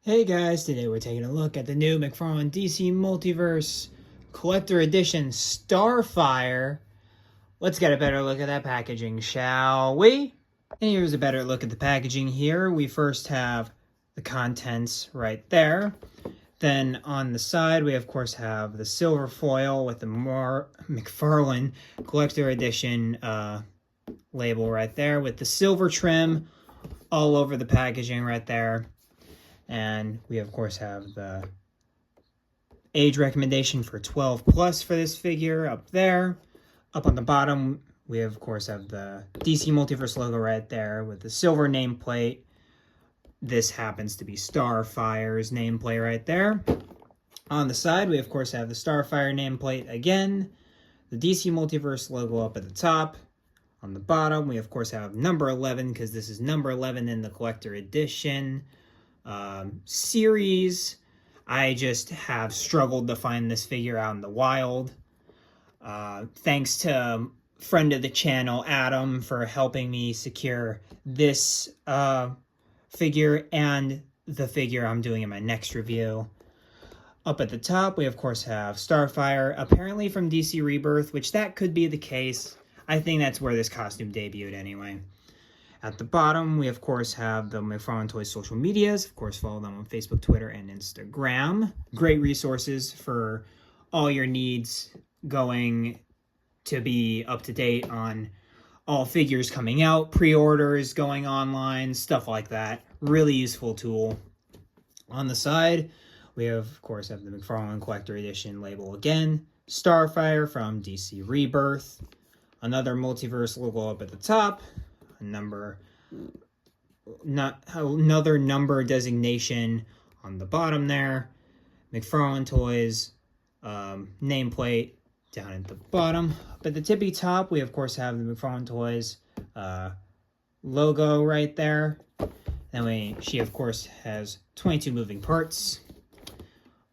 Hey guys, today we're taking a look at the new McFarlane DC Multiverse Collector Edition Starfire. Let's get a better look at that packaging, shall we? And here's a better look at the packaging here. We first have the contents right there. Then on the side, we of course have the silver foil with the more McFarlane Collector Edition label right there with the silver trim all over the packaging right there. And we, of course, have the age recommendation for 12 plus for this figure up there. Up on the bottom, we, of course, have the DC Multiverse logo right there with the silver nameplate. This happens to be Starfire's nameplate right there. On the side, we, of course, have the Starfire nameplate again. The DC Multiverse logo up at the top. On the bottom, we, of course, have number 11 because this is number 11 in the collector edition series. I just have struggled to find this figure out in the wild. Thanks to friend of the channel, Adam, for helping me secure this figure and the figure I'm doing in my next review. Up at the top, we of course have Starfire, apparently from DC Rebirth, which that could be the case. I think that's where this costume debuted anyway. At the bottom, we of course have the McFarlane Toys social medias. Of course, follow them on Facebook, Twitter, and Instagram. Great resources for all your needs going to be up to date on all figures coming out, pre-orders going online, stuff like that. Really useful tool. On the side, we of course have the McFarlane Collector Edition label again. Starfire from DC Rebirth. Another Multiverse logo up at the top. Another number designation on the bottom there. McFarlane Toys nameplate down at the bottom. Up at the tippy top, we of course have the McFarlane Toys logo right there. Then she of course has 22 moving parts.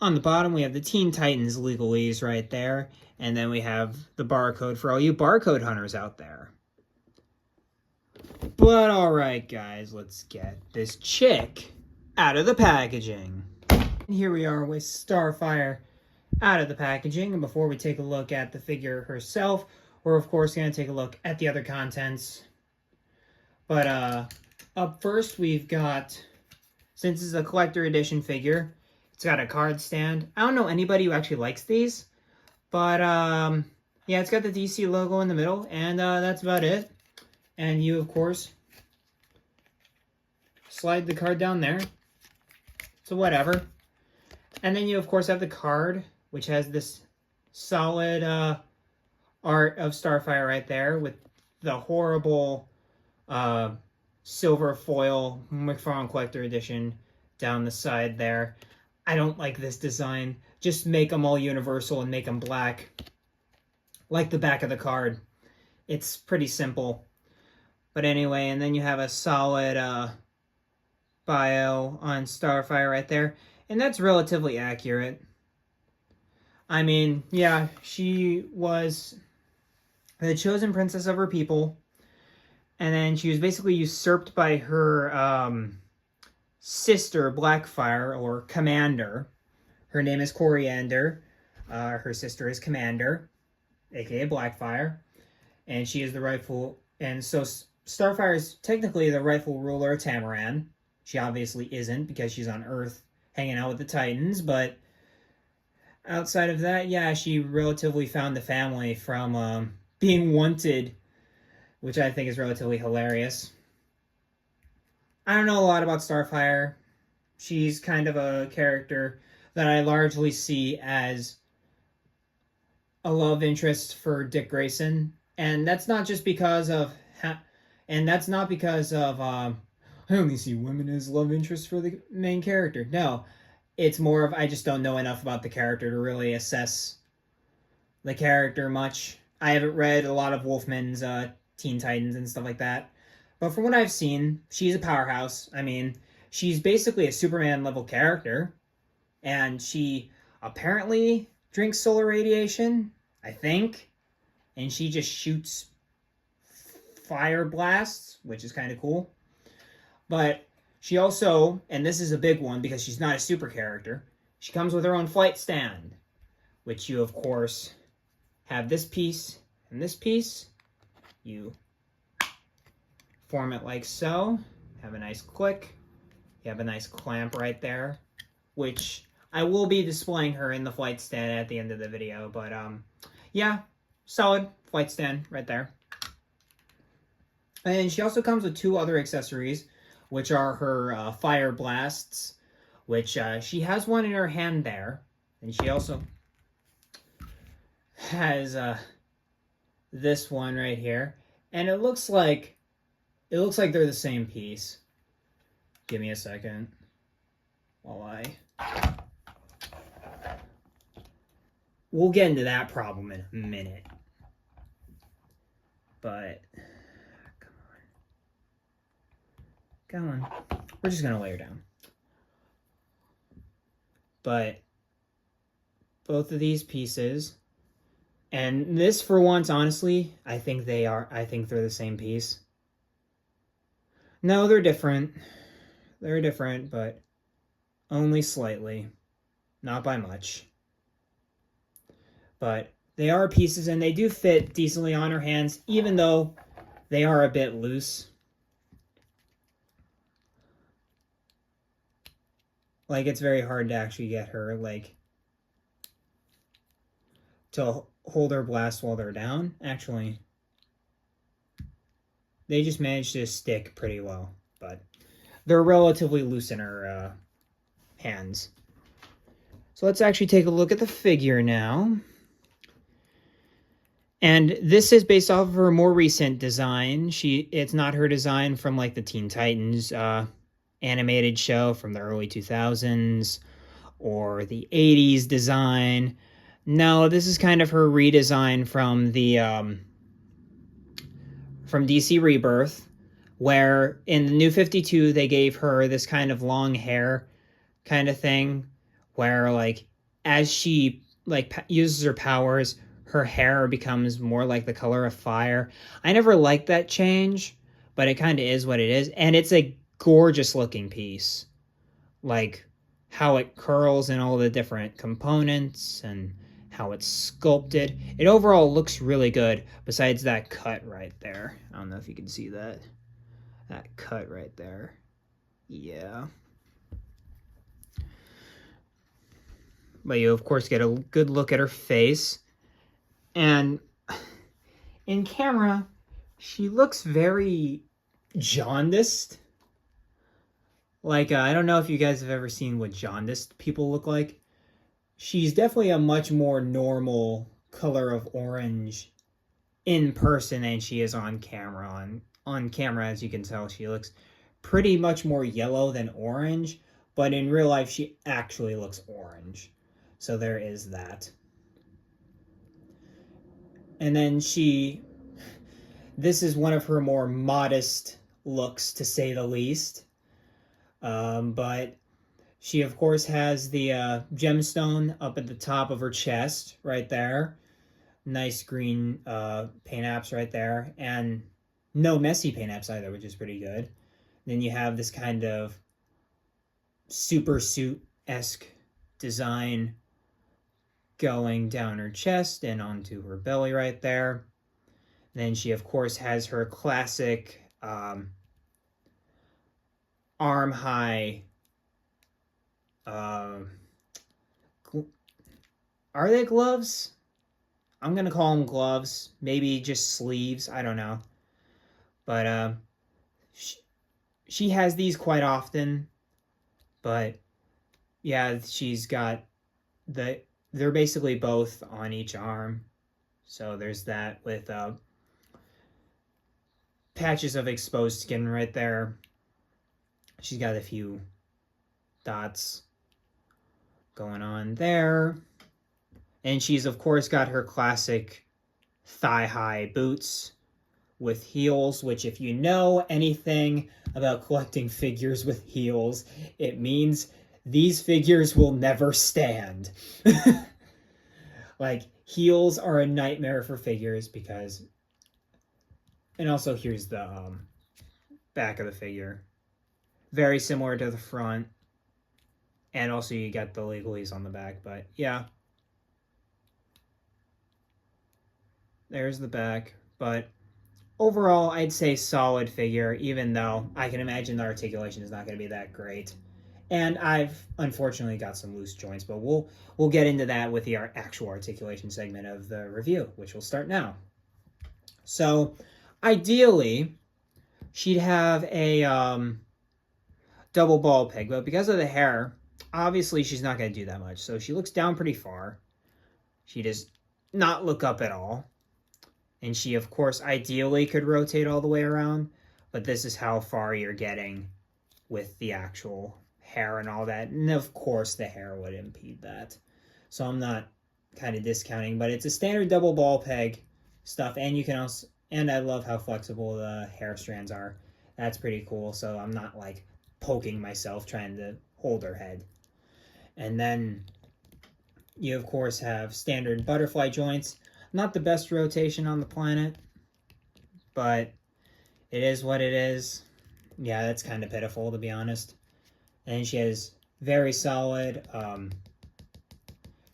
On the bottom, we have the Teen Titans legalese right there. And then we have the barcode for all you barcode hunters out there. But alright guys, let's get this chick out of the packaging. And here we are with Starfire out of the packaging. And before we take a look at the figure herself, we're of course going to take a look at the other contents. But up first we've got, since it's a collector edition figure, it's got a card stand. I don't know anybody who actually likes these. But yeah, it's got the DC logo in the middle. And that's about it. And you, of course, slide the card down there. So whatever. And then you, of course, have the card, which has this solid art of Starfire right there with the horrible silver foil McFarlane Collector Edition down the side there. I don't like this design. Just make them all universal and make them black. Like the back of the card. It's pretty simple. But anyway, and then you have a solid bio on Starfire right there. And that's relatively accurate. I mean, yeah, she was the chosen princess of her people. And then she was basically usurped by her sister, Blackfire, or Commander. Her name is Coriander. Her sister is Commander, aka Blackfire. And she is the rightful... And so Starfire is technically the rightful ruler of Tamaran. She obviously isn't because she's on Earth hanging out with the Titans, but outside of that, yeah, she relatively found the family from being wanted, which I think is relatively hilarious. I don't know a lot about Starfire. She's kind of a character that I largely see as a love interest for Dick Grayson, and that's not just because of... I only see women as love interests for the main character. No, it's more of I just don't know enough about the character to really assess the character much. I haven't read a lot of Wolfman's Teen Titans and stuff like that. But from what I've seen, she's a powerhouse. I mean, she's basically a Superman-level character. And she apparently drinks solar radiation, I think. And she just shoots fire blasts, which is kind of cool. But She also, and this is a big one because she's not a super character, she comes with her own flight stand, which you, of course, have this piece and this piece. You form it like so, have a nice click, you have a nice clamp right there, which I will be displaying her in the flight stand at the end of the video, but yeah, solid flight stand right there. And she also comes with two other accessories, which are her fire blasts, which she has one in her hand there, and she also has this one right here, and it looks like they're the same piece. Give me a second while we'll get into that problem in a minute. But come on. We're just gonna lay her down. But both of these pieces, and this for once, honestly, I think they're the same piece. No, they're different. They're different, but only slightly. Not by much. But they are pieces, and they do fit decently on her hands, even though they are a bit loose. Like, it's very hard to actually get her, like, to hold her blast while they're down. Actually, they just managed to stick pretty well, but they're relatively loose in her hands. So let's actually take a look at the figure now. And this is based off of her more recent design. It's not her design from like the Teen Titans animated show from the early 2000s or the 80s design. No, this is kind of her redesign from the from DC Rebirth, where in the New 52 they gave her this kind of long hair kind of thing, where like as she like uses her powers, her hair becomes more like the color of fire. I never liked that change, but it kind of is what it is, and it's a gorgeous looking piece. Like how it curls and all the different components and how it's sculpted. It overall looks really good, besides that cut right there. I don't know if you can see that. That cut right there. Yeah. But you, of course, get a good look at her face. And in camera, she looks very jaundiced. Like, I don't know if you guys have ever seen what jaundiced people look like. She's definitely a much more normal color of orange in person than she is on camera. On camera, as you can tell, she looks pretty much more yellow than orange, but in real life, she actually looks orange. So there is that. And then this is one of her more modest looks, to say the least. But she, of course, has the gemstone up at the top of her chest, right there. Nice green paint apps right there. And no messy paint apps either, which is pretty good. Then you have this kind of super suit-esque design going down her chest and onto her belly right there. Then she, of course, has her classic arm-high... are they gloves? I'm going to call them gloves. Maybe just sleeves. I don't know. But she has these quite often. But yeah, she's got they're basically both on each arm. So there's that with patches of exposed skin right there. She's got a few dots going on there. And she's, of course, got her classic thigh-high boots with heels, which if you know anything about collecting figures with heels, it means these figures will never stand. Like, heels are a nightmare for figures because... And also, here's the back of the figure. Very similar to the front. And also you got the legalese on the back. But yeah. There's the back. But overall, I'd say solid figure, even though I can imagine the articulation is not going to be that great. And I've unfortunately got some loose joints, but we'll get into that with the actual articulation segment of the review, which will start now. So, ideally, she'd have a double ball peg, but because of the hair, obviously she's not going to do that much. So she looks down pretty far. She does not look up at all. And she, of course, ideally could rotate all the way around, but this is how far you're getting with the actual hair and all that. And of course, the hair would impede that. So I'm not kind of discounting, but it's a standard double ball peg stuff. And you can also, and I love how flexible the hair strands are. That's pretty cool. So I'm not like poking myself trying to hold her head. And then you, of course, have standard butterfly joints. Not the best rotation on the planet, but it is what it is. Yeah, that's kind of pitiful, to be honest. And she has very solid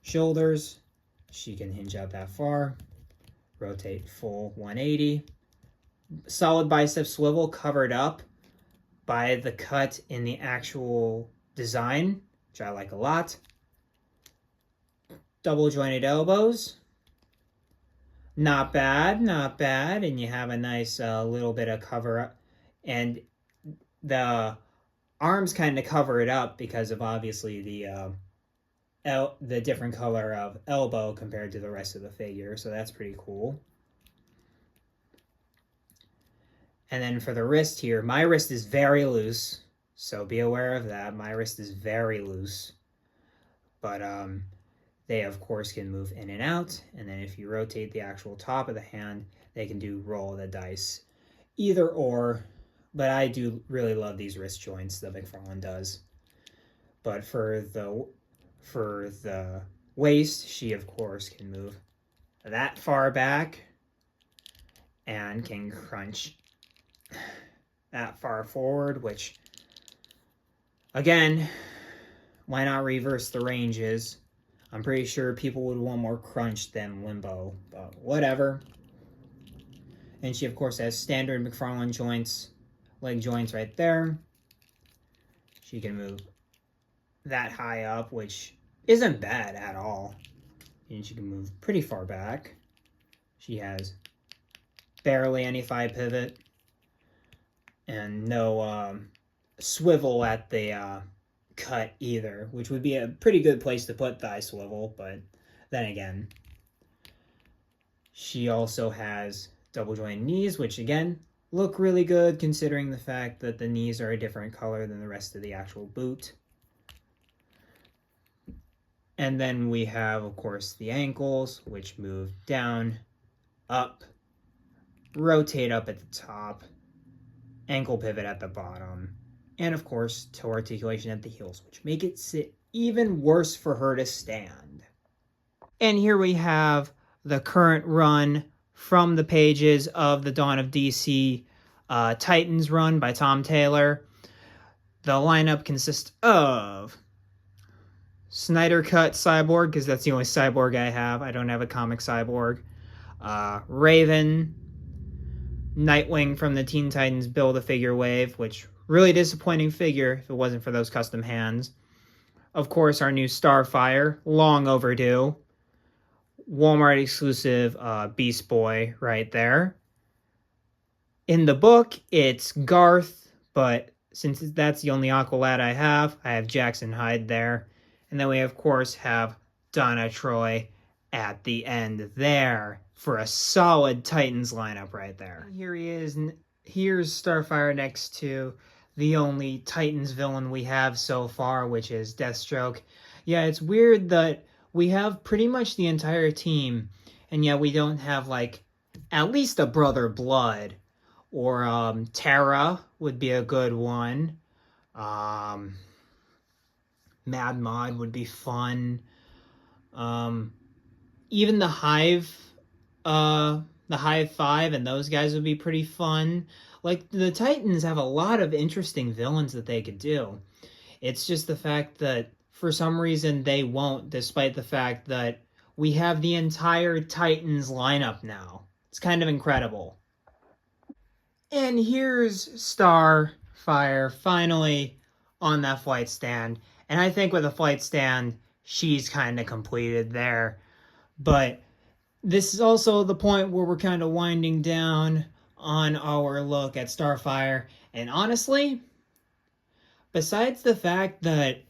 shoulders. She can hinge out that far. Rotate full 180. Solid bicep swivel covered up by the cut in the actual design, which I like a lot. Double jointed elbows. Not bad, not bad. And you have a nice little bit of cover up. And the arms kind of cover it up because of obviously the different color of elbow compared to the rest of the figure. So that's pretty cool. And then for the wrist here, my wrist is very loose. So be aware of that. My wrist is very loose. But they, of course, can move in and out. And then if you rotate the actual top of the hand, they can do roll of the dice. Either or. But I do really love these wrist joints that McFarlane does. But for the waist, she, of course, can move that far back and can crunch that far forward, which, again, why not reverse the ranges? I'm pretty sure people would want more crunch than limbo, but whatever. And she, of course, has standard McFarlane joints, leg joints right there. She can move that high up, which isn't bad at all. And she can move pretty far back. She has barely any thigh pivot and no swivel at the cut either, which would be a pretty good place to put thigh swivel, but then again, she also has double jointed knees, which again look really good considering the fact that the knees are a different color than the rest of the actual boot. And then we have, of course, the ankles, which move down, up, rotate up at the top, ankle pivot at the bottom, and of course, toe articulation at the heels, which make it sit even worse for her to stand. And here we have the current run from the pages of the Dawn of DC Titans run by Tom Taylor. The lineup consists of Snyder Cut Cyborg, because that's the only Cyborg I have. I don't have a comic Cyborg. Raven, Nightwing from the Teen Titans Build-A-Figure Wave, which really disappointing figure if it wasn't for those custom hands. Of course, our new Starfire, long overdue. Walmart exclusive Beast Boy right there. In the book, it's Garth, but since that's the only Aqualad I have Jackson Hyde there. And then we, of course, have Donna Troy at the end there for a solid Titans lineup right there. Here he is. Here's Starfire next to the only Titans villain we have so far, which is Deathstroke. Yeah, it's weird that we have pretty much the entire team, and yet we don't have, like, at least a Brother Blood. Or Terra would be a good one. Mad Mod would be fun. Even the Hive the High Five and those guys would be pretty fun. Like, the Titans have a lot of interesting villains that they could do. It's just the fact that for some reason they won't, despite the fact that we have the entire Titans lineup now. It's kind of incredible. And here's Starfire finally on that flight stand. And I think with a flight stand, she's kind of completed there. But this is also the point where we're kind of winding down on our look at Starfire. And honestly, besides the fact that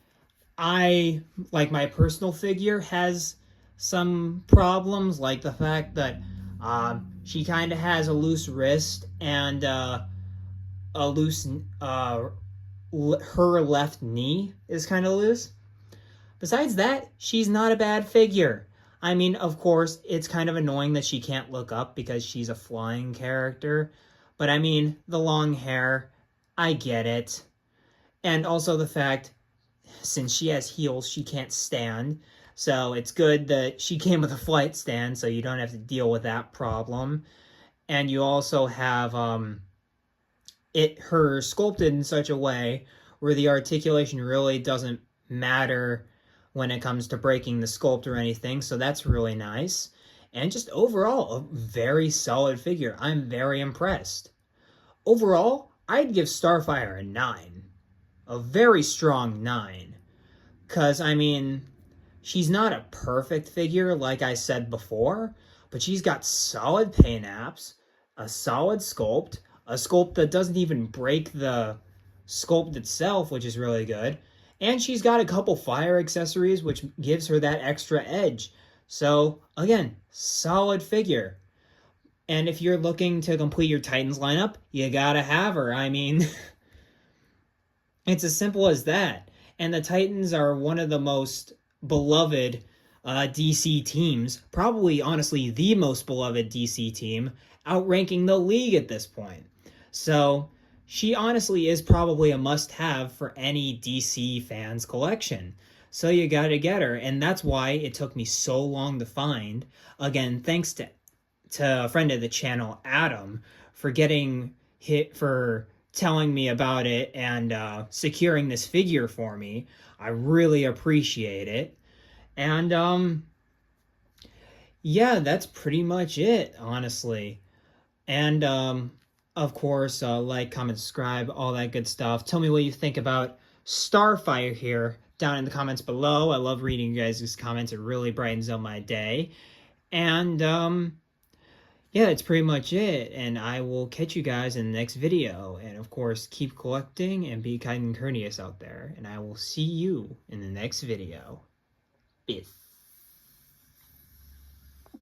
I, like, my personal figure has some problems, like the fact that she kind of has a loose wrist and a loose, her left knee is kind of loose. Besides that, she's not a bad figure. I mean, of course, it's kind of annoying that she can't look up because she's a flying character. But I mean, the long hair, I get it. And also the fact, since she has heels, she can't stand. So it's good that she came with a flight stand, so you don't have to deal with that problem. And you also have her sculpted in such a way where the articulation really doesn't matter when it comes to breaking the sculpt or anything. So that's really nice. And just overall, a very solid figure. I'm very impressed. Overall, I'd give Starfire a 9. A very strong 9. Because, I mean, she's not a perfect figure, like I said before, but she's got solid paint apps, a solid sculpt, a sculpt that doesn't even break the sculpt itself, which is really good. And she's got a couple fire accessories, which gives her that extra edge. So, again, solid figure. And if you're looking to complete your Titans lineup, you gotta have her. I mean, it's as simple as that. And the Titans are one of the most beloved DC teams, probably honestly the most beloved DC team, outranking the league at this point. So she honestly is probably a must-have for any DC fans collection. So you gotta get her, and that's why it took me so long to find. Again, thanks to a friend of the channel, Adam, for telling me about it and securing this figure for me. I really appreciate it. And yeah, that's pretty much it, honestly. And of course, like, comment, subscribe, all that good stuff. Tell me what you think about Starfire here down in the comments below. I love reading you guys' comments. It really brightens up my day. And yeah, that's pretty much it. And I will catch you guys in the next video. And of course, keep collecting and be kind and courteous out there. And I will see you in the next video. Peace.